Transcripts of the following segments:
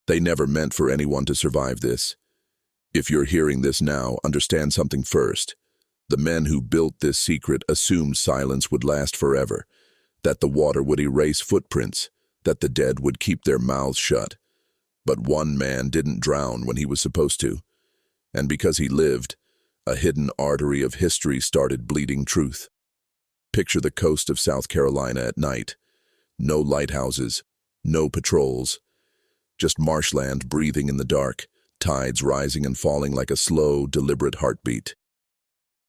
They never meant for anyone to survive this. If you're hearing this now, understand something first. The men who built this secret assumed silence would last forever, that the water would erase footprints, that the dead would keep their mouths shut. But one man didn't drown when he was supposed to. And because he lived, a hidden artery of history started bleeding truth. Picture the coast of South Carolina at night. No lighthouses, no patrols. Just marshland breathing in the dark, tides rising and falling like a slow, deliberate heartbeat.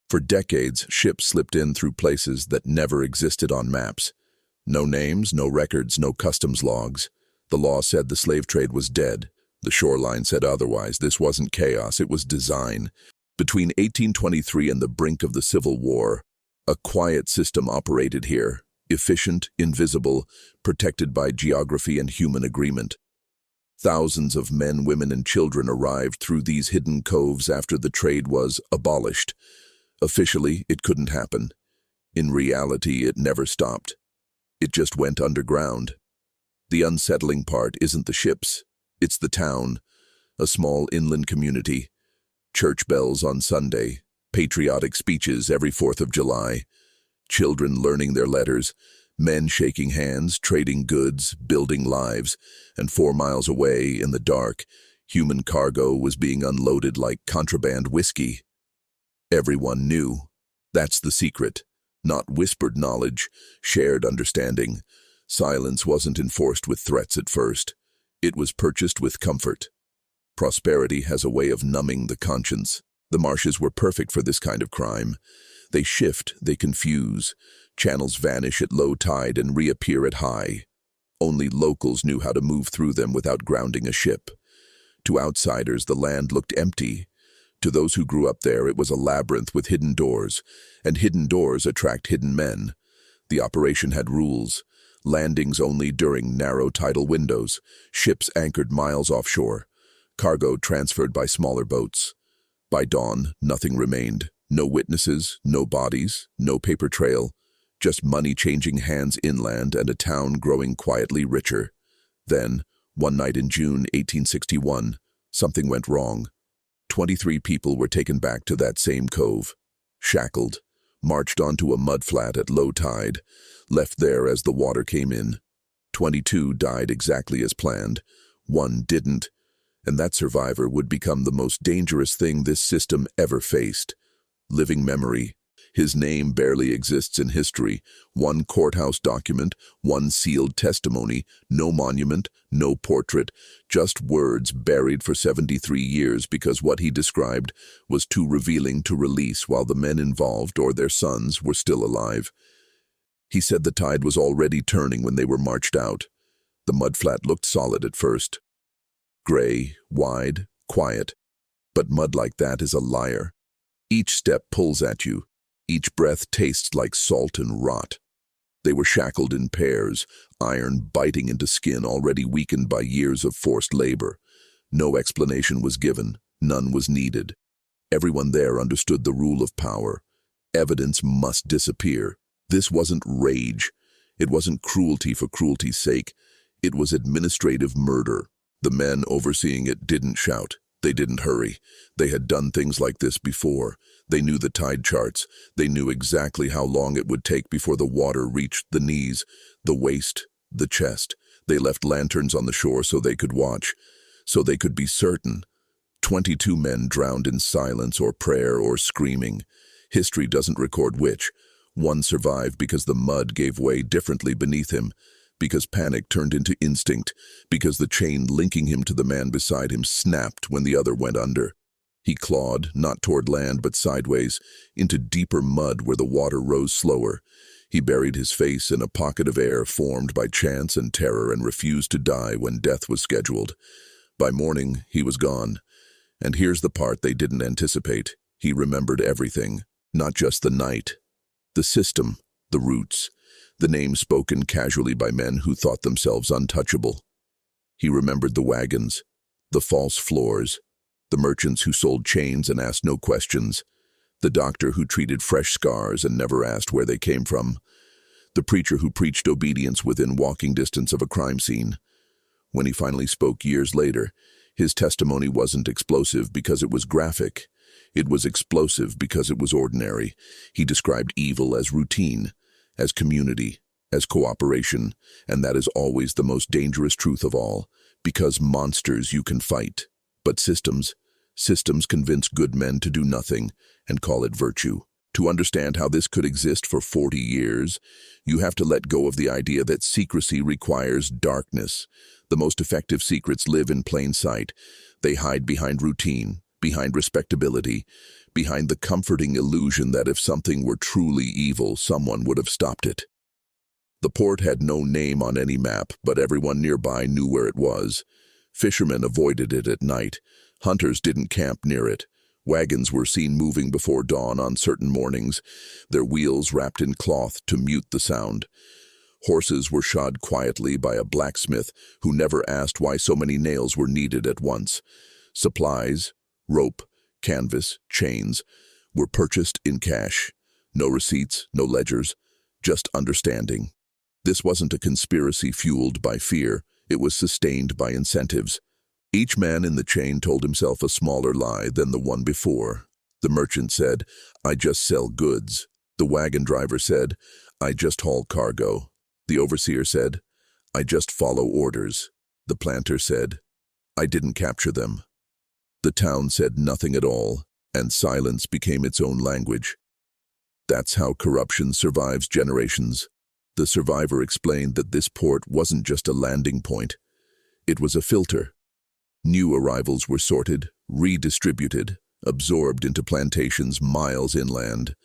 For decades, ships slipped in through places that never existed on maps. No names, no records, no customs logs. The law said the slave trade was dead. The shoreline said otherwise. This wasn't chaos, it was design. Between 1823 and the brink of the Civil War, a quiet system operated here, efficient, invisible, protected by geography and human agreement. Thousands of men, women, and children arrived through these hidden coves after the trade was abolished. Officially, it couldn't happen. In reality, it never stopped. It just went underground. The unsettling part isn't the ships, it's the town, a small inland community. Church bells on Sunday, patriotic speeches every 4th of July, children learning their letters, men shaking hands, trading goods, building lives, and 4 miles away, in the dark, human cargo was being unloaded like contraband whiskey. Everyone knew. That's the secret. Not whispered knowledge, shared understanding. Silence wasn't enforced with threats at first. It was purchased with comfort. Prosperity has a way of numbing the conscience. The marshes were perfect for this kind of crime. They shift, they confuse. Channels vanish at low tide and reappear at high. Only locals knew how to move through them without grounding a ship. To outsiders, the land looked empty. To those who grew up there, it was a labyrinth with hidden doors, and hidden doors attract hidden men. The operation had rules. Landings only during narrow tidal windows, ships anchored miles offshore, cargo transferred by smaller boats. By dawn, nothing remained. No witnesses, no bodies, no paper trail, just money changing hands inland and a town growing quietly richer. Then, one night in June 1861, something went wrong. 23 people were taken back to that same cove, shackled, marched onto a mudflat at low tide, left there as the water came in. 22 died exactly as planned. 1 didn't, and that survivor would become the most dangerous thing this system ever faced. Living memory. His name barely exists in history. 1 courthouse document, 1 sealed testimony, no monument, no portrait, just words buried for 73 years because what he described was too revealing to release while the men involved or their sons were still alive. He said the tide was already turning when they were marched out. The mudflat looked solid at first. Gray, wide, quiet. But mud like that is a liar. Each step pulls at you. Each breath tastes like salt and rot. They were shackled in pairs, iron biting into skin already weakened by years of forced labor. No explanation was given, none was needed. Everyone there understood the rule of power. Evidence must disappear. This wasn't rage. It wasn't cruelty for cruelty's sake. It was administrative murder. The men overseeing it didn't shout. They didn't hurry. They had done things like this before. They knew the tide charts. They knew exactly how long it would take before the water reached the knees, the waist, the chest. They left lanterns on the shore so they could watch, so they could be certain. 22 men drowned in silence or prayer or screaming. History doesn't record which. 1 survived because the mud gave way differently beneath him, because panic turned into instinct, because the chain linking him to the man beside him snapped when the other went under. He clawed, not toward land but sideways, into deeper mud where the water rose slower. He buried his face in a pocket of air formed by chance and terror and refused to die when death was scheduled. By morning, he was gone. And here's the part they didn't anticipate. He remembered everything, not just the night. The system, the roots, the names spoken casually by men who thought themselves untouchable. He remembered the wagons, the false floors, the merchants who sold chains and asked no questions, the doctor who treated fresh scars and never asked where they came from, the preacher who preached obedience within walking distance of a crime scene. When he finally spoke years later, his testimony wasn't explosive because it was graphic. It was explosive because it was ordinary. He described evil as routine, as community, as cooperation, and that is always the most dangerous truth of all, because monsters you can fight. But systems convince good men to do nothing and call it virtue. To understand how this could exist for 40 years, you have to let go of the idea that secrecy requires darkness. The most effective secrets live in plain sight. They hide behind routine, behind respectability, behind the comforting illusion that if something were truly evil, someone would have stopped it. The port had no name on any map, but everyone nearby knew where it was. Fishermen avoided it at night. Hunters didn't camp near it. Wagons were seen moving before dawn on certain mornings, their wheels wrapped in cloth to mute the sound. Horses were shod quietly by a blacksmith who never asked why so many nails were needed at once. Supplies, rope, canvas, chains, were purchased in cash. No receipts, no ledgers, just understanding. This wasn't a conspiracy fueled by fear, it was sustained by incentives. Each man in the chain told himself a smaller lie than the one before. The merchant said, "I just sell goods." The wagon driver said, "I just haul cargo." The overseer said, "I just follow orders." The planter said, "I didn't capture them." The town said nothing at all, and silence became its own language. That's how corruption survives generations. The survivor explained that this port wasn't just a landing point. It was a filter. New arrivals were sorted, redistributed, absorbed into plantations miles inland.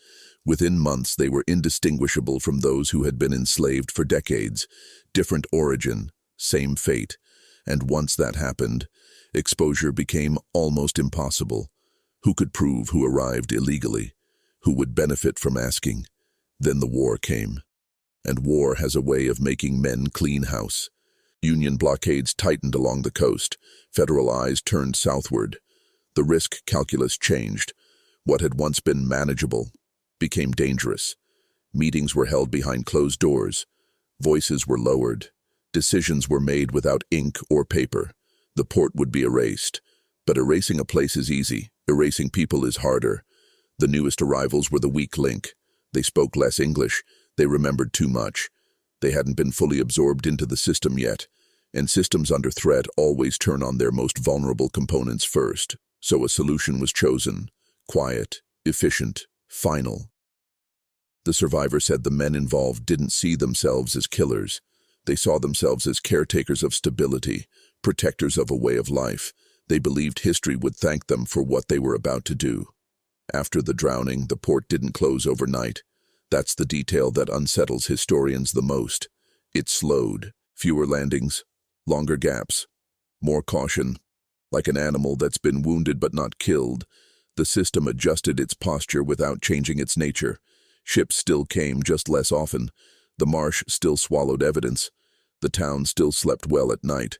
Within months, they were indistinguishable from those who had been enslaved for decades. Different origin, same fate. And once that happened, exposure became almost impossible. Who could prove who arrived illegally? Who would benefit from asking? Then the war came. And war has a way of making men clean house. Union blockades tightened along the coast. Federal eyes turned southward. The risk calculus changed. What had once been manageable became dangerous. Meetings were held behind closed doors. Voices were lowered. Decisions were made without ink or paper. The port would be erased. But erasing a place is easy. Erasing people is harder. The newest arrivals were the weak link. They spoke less English. They remembered too much. They hadn't been fully absorbed into the system yet, and systems under threat always turn on their most vulnerable components first. So a solution was chosen. Quiet, efficient, final. The survivor said the men involved didn't see themselves as killers. They saw themselves as caretakers of stability, protectors of a way of life. They believed history would thank them for what they were about to do. After the drowning, the port didn't close overnight. That's the detail that unsettles historians the most. It slowed. Fewer landings, longer gaps, more caution. Like an animal that's been wounded but not killed, the system adjusted its posture without changing its nature. Ships still came, just less often. The marsh still swallowed evidence. The town still slept well at night.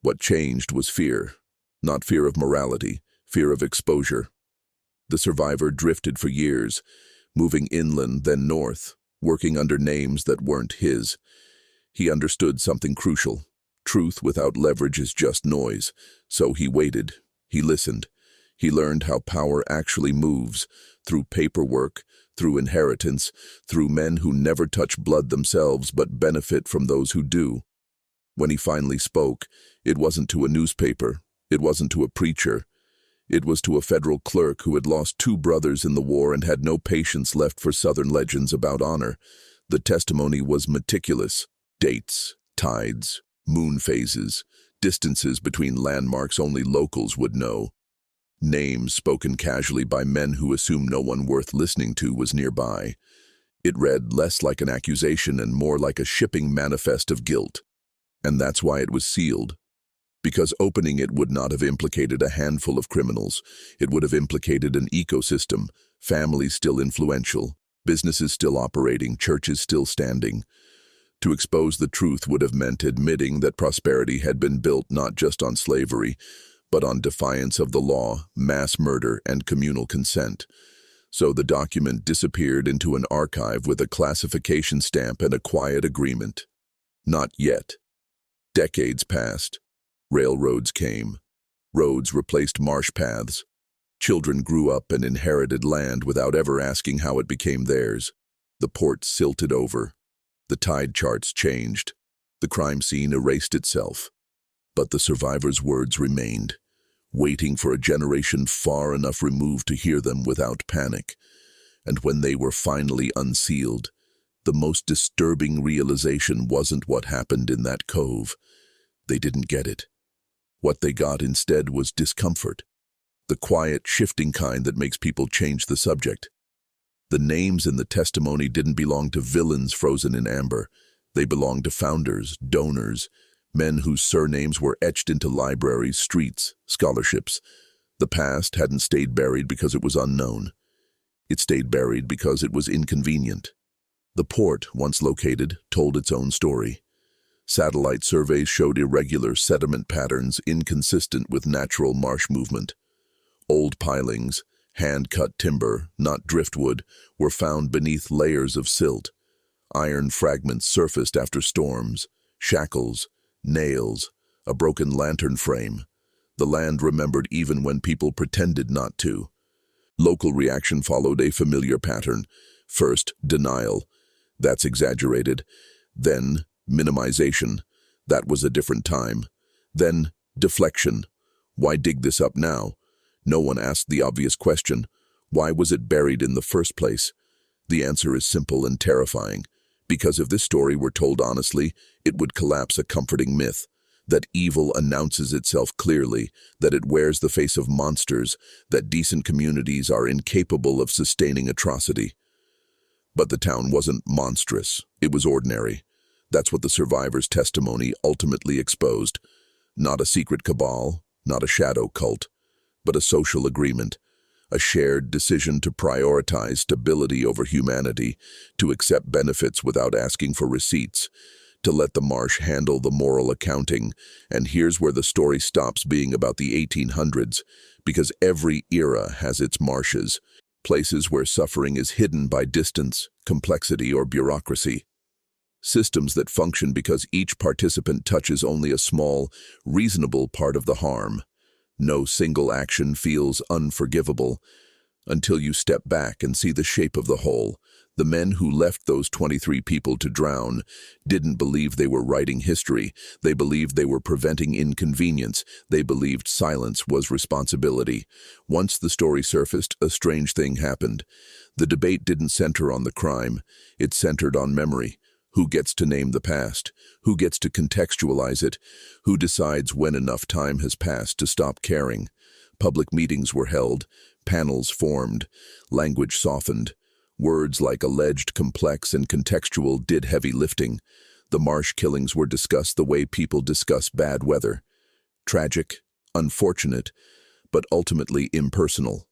What changed was fear. Not fear of morality, fear of exposure. The survivor drifted for years, moving inland then north, working under names that weren't his. He understood something crucial. Truth without leverage is just noise. So he waited. He listened. He learned how power actually moves, through paperwork, through inheritance, through men who never touch blood themselves but benefit from those who do. When he finally spoke, it wasn't to a newspaper. It wasn't to a preacher. It was to a federal clerk who had lost 2 brothers in the war and had no patience left for Southern legends about honor. The testimony was meticulous. Dates, tides, moon phases, distances between landmarks only locals would know. Names spoken casually by men who assumed no one worth listening to was nearby. It read less like an accusation and more like a shipping manifest of guilt. And that's why it was sealed. Because opening it would not have implicated a handful of criminals. It would have implicated an ecosystem, families still influential, businesses still operating, churches still standing. To expose the truth would have meant admitting that prosperity had been built not just on slavery, but on defiance of the law, mass murder, and communal consent. So the document disappeared into an archive with a classification stamp and a quiet agreement. Not yet. Decades passed. Railroads came. Roads replaced marsh paths. Children grew up and inherited land without ever asking how it became theirs. The port silted over. The tide charts changed. The crime scene erased itself. But the survivors' words remained, waiting for a generation far enough removed to hear them without panic. And when they were finally unsealed, the most disturbing realization wasn't what happened in that cove. They didn't get it. What they got instead was discomfort, the quiet, shifting kind that makes people change the subject. The names in the testimony didn't belong to villains frozen in amber. They belonged to founders, donors, men whose surnames were etched into libraries, streets, scholarships. The past hadn't stayed buried because it was unknown. It stayed buried because it was inconvenient. The port, once located, told its own story. Satellite surveys showed irregular sediment patterns inconsistent with natural marsh movement. Old pilings, hand-cut timber, not driftwood, were found beneath layers of silt. Iron fragments surfaced after storms, shackles, nails, a broken lantern frame. The land remembered even when people pretended not to. Local reaction followed a familiar pattern. First, denial. That's exaggerated. Then, minimization. That was a different time. Then, deflection. Why dig this up now? No one asked the obvious question. Why was it buried in the first place? The answer is simple and terrifying. Because if this story were told honestly, it would collapse a comforting myth. That evil announces itself clearly, that it wears the face of monsters, that decent communities are incapable of sustaining atrocity. But the town wasn't monstrous. It was ordinary. That's what the survivors' testimony ultimately exposed. Not a secret cabal, not a shadow cult, but a social agreement, a shared decision to prioritize stability over humanity, to accept benefits without asking for receipts, to let the marsh handle the moral accounting. And here's where the story stops being about the 1800s, because every era has its marshes, places where suffering is hidden by distance, complexity, or bureaucracy. Systems that function because each participant touches only a small, reasonable part of the harm. No single action feels unforgivable until you step back and see the shape of the whole. The men who left those 23 people to drown didn't believe they were writing history. They believed they were preventing inconvenience. They believed silence was responsibility. Once the story surfaced, a strange thing happened. The debate didn't center on the crime. It centered on memory. Who gets to name the past? Who gets to contextualize it? Who decides when enough time has passed to stop caring? Public meetings were held, panels formed, language softened. Words like alleged, complex, and contextual did heavy lifting. The marsh killings were discussed the way people discuss bad weather. Tragic, unfortunate, but ultimately impersonal.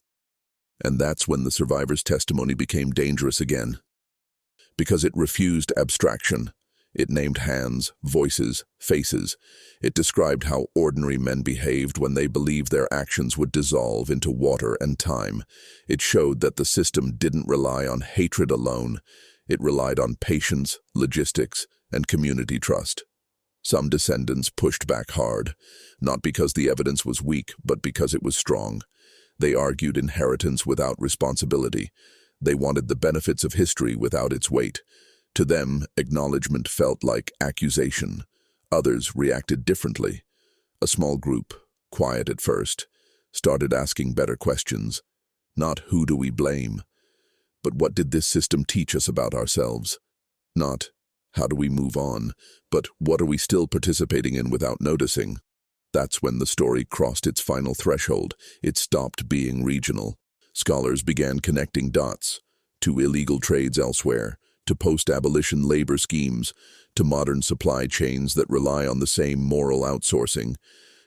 And that's when the survivors' testimony became dangerous again. Because it refused abstraction. It named hands, voices, faces. It described how ordinary men behaved when they believed their actions would dissolve into water and time. It showed that the system didn't rely on hatred alone. It relied on patience, logistics, and community trust. Some descendants pushed back hard, not because the evidence was weak, but because it was strong. They argued inheritance without responsibility. They wanted the benefits of history without its weight. To them, acknowledgement felt like accusation. Others reacted differently. A small group, quiet at first, started asking better questions. Not who do we blame, but what did this system teach us about ourselves? Not how do we move on, but what are we still participating in without noticing? That's when the story crossed its final threshold. It stopped being regional. Scholars began connecting dots to illegal trades elsewhere, to post-abolition labor schemes, to modern supply chains that rely on the same moral outsourcing.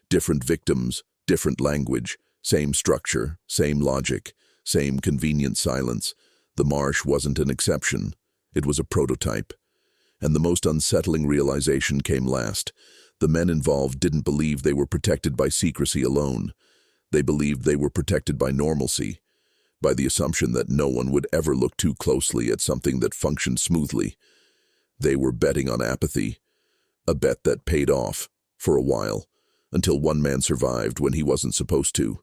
Different victims, different language, same structure, same logic, same convenient silence. The marsh wasn't an exception. It was a prototype. And the most unsettling realization came last. The men involved didn't believe they were protected by secrecy alone. They believed they were protected by normalcy, by the assumption that no one would ever look too closely at something that functioned smoothly. They were betting on apathy, A bet that paid off, for a while, until one man survived when he wasn't supposed to,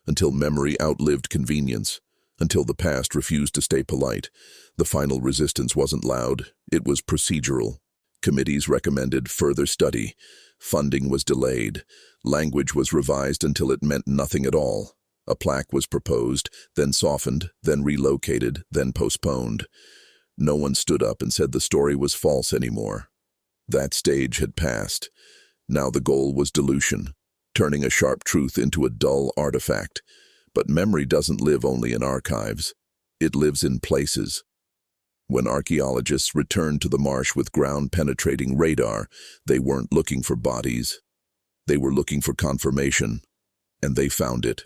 until memory outlived convenience, until the past refused to stay polite. The final resistance wasn't loud, it was procedural. Committees recommended further study. Funding was delayed. Language was revised until it meant nothing at all. A plaque was proposed, then softened, then relocated, then postponed. No one stood up and said the story was false anymore. That stage had passed. Now the goal was dilution, turning a sharp truth into a dull artifact. But memory doesn't live only in archives. It lives in places. When archaeologists returned to the marsh with ground-penetrating radar, they weren't looking for bodies. They were looking for confirmation, and they found it.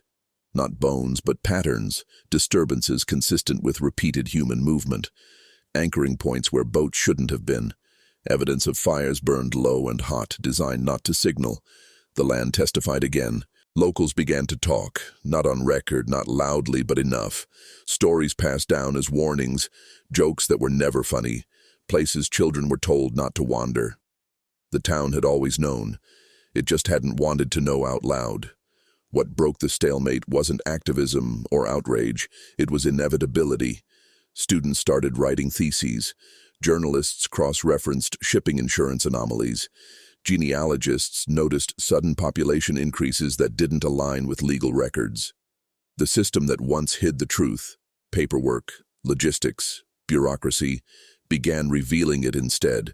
Not bones, but patterns, disturbances consistent with repeated human movement, anchoring points where boats shouldn't have been, evidence of fires burned low and hot, designed not to signal. The land testified again. Locals began to talk, not on record, not loudly, but enough. Stories passed down as warnings, jokes that were never funny, places children were told not to wander. The town had always known. It just hadn't wanted to know out loud. What broke the stalemate wasn't activism or outrage, it was inevitability. Students started writing theses. Journalists cross-referenced shipping insurance anomalies. Genealogists noticed sudden population increases that didn't align with legal records. The system that once hid the truth, paperwork, logistics, bureaucracy, began revealing it instead.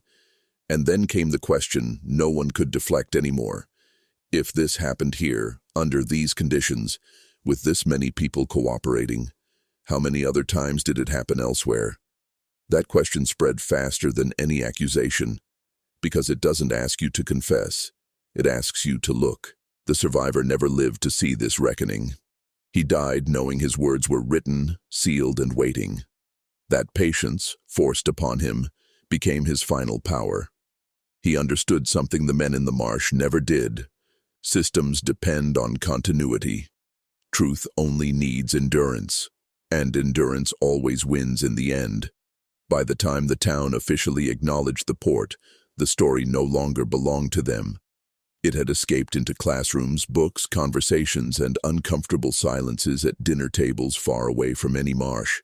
And then came the question no one could deflect anymore. If this happened here, under these conditions, with this many people cooperating, how many other times did it happen elsewhere? That question spread faster than any accusation, because it doesn't ask you to confess, it asks you to look. The survivor never lived to see this reckoning. He died knowing his words were written, sealed, and waiting. That patience, forced upon him, became his final power. He understood something the men in the marsh never did. Systems depend on continuity. Truth only needs endurance, and endurance always wins in the end. By the time the town officially acknowledged the port, the story no longer belonged to them. It had escaped into classrooms, books, conversations, and uncomfortable silences at dinner tables far away from any marsh.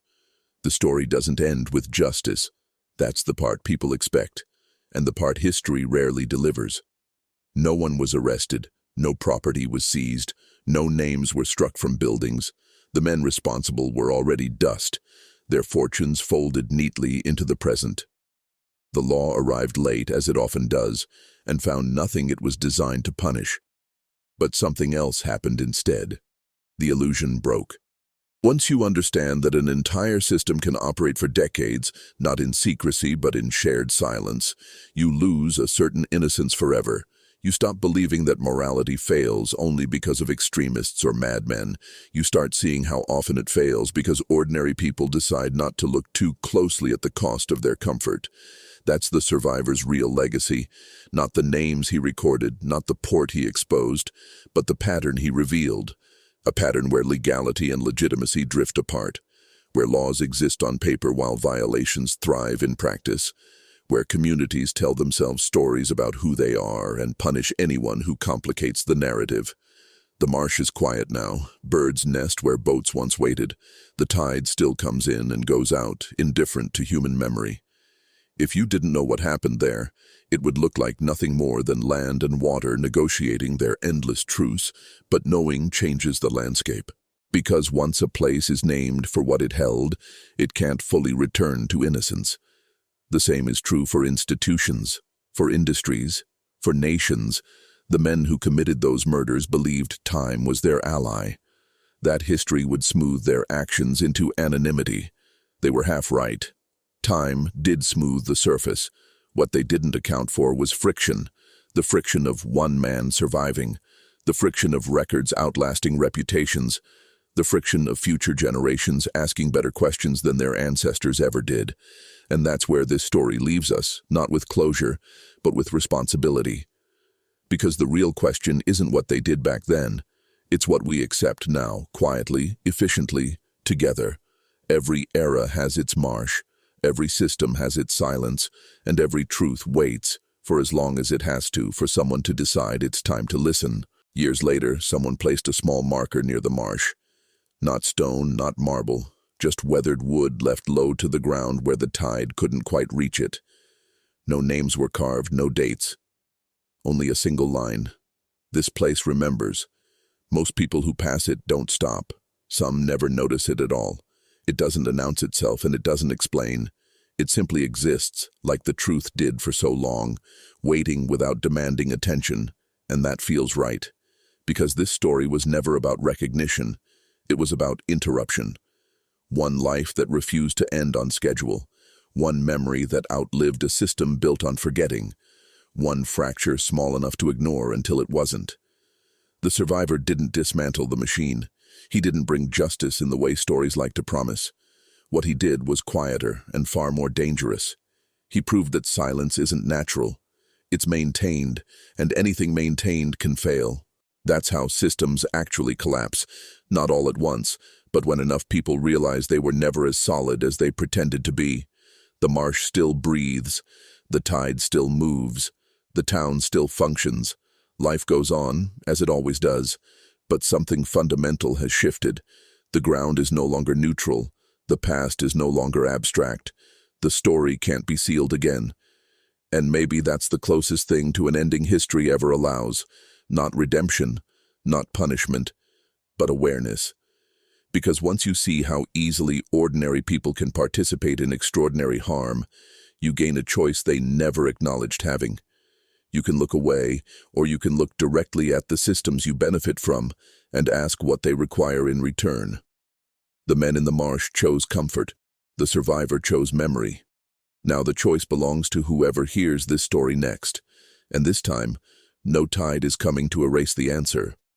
The story doesn't end with justice. That's the part people expect, and the part history rarely delivers. No one was arrested, no property was seized, no names were struck from buildings. The men responsible were already dust, their fortunes folded neatly into the present. The law arrived late, as it often does, and found nothing it was designed to punish. But something else happened instead. The illusion broke. Once you understand that an entire system can operate for decades, not in secrecy but in shared silence, you lose a certain innocence forever. You stop believing that morality fails only because of extremists or madmen. You start seeing how often it fails because ordinary people decide not to look too closely at the cost of their comfort. That's the survivor's real legacy, not the names he recorded, not the port he exposed, but the pattern he revealed. A pattern where legality and legitimacy drift apart, where laws exist on paper while violations thrive in practice, where communities tell themselves stories about who they are and punish anyone who complicates the narrative. The marsh is quiet now. Birds nest where boats once waited. The tide still comes in and goes out, indifferent to human memory. If you didn't know what happened there, it would look like nothing more than land and water negotiating their endless truce, but knowing changes the landscape. Because once a place is named for what it held, it can't fully return to innocence. The same is true for institutions, for industries, for nations. The men who committed those murders believed time was their ally. That history would smooth their actions into anonymity. They were half right. Time did smooth the surface. What they didn't account for was friction, the friction of one man surviving, the friction of records outlasting reputations, the friction of future generations asking better questions than their ancestors ever did. And that's where this story leaves us, not with closure, but with responsibility. Because the real question isn't what they did back then, it's what we accept now, quietly, efficiently, together. Every era has its marsh. Every system has its silence, and every truth waits for as long as it has to, for someone to decide it's time to listen. Years later, someone placed a small marker near the marsh. Not stone, not marble, just weathered wood left low to the ground where the tide couldn't quite reach it. No names were carved, no dates. Only a single line. This place remembers. Most people who pass it don't stop. Some never notice it at all. It doesn't announce itself and it doesn't explain. It simply exists, like the truth did for so long, waiting without demanding attention. And that feels right. Because this story was never about recognition. It was about interruption. One life that refused to end on schedule. One memory that outlived a system built on forgetting. One fracture small enough to ignore until it wasn't. The survivor didn't dismantle the machine. He didn't bring justice in the way stories like to promise. What he did was quieter and far more dangerous. He proved that silence isn't natural. It's maintained, and anything maintained can fail. That's how systems actually collapse. Not all at once, but when enough people realize they were never as solid as they pretended to be. The marsh still breathes. The tide still moves. The town still functions. Life goes on, as it always does. But something fundamental has shifted. The ground is no longer neutral. The past is no longer abstract. The story can't be sealed again. And maybe that's the closest thing to an ending history ever allows. Not redemption, not punishment, but awareness. Because once you see how easily ordinary people can participate in extraordinary harm, you gain a choice they never acknowledged having. You can look away, or you can look directly at the systems you benefit from and ask what they require in return. The men in the marsh chose comfort. The survivor chose memory. Now the choice belongs to whoever hears this story next. And this time, no tide is coming to erase the answer.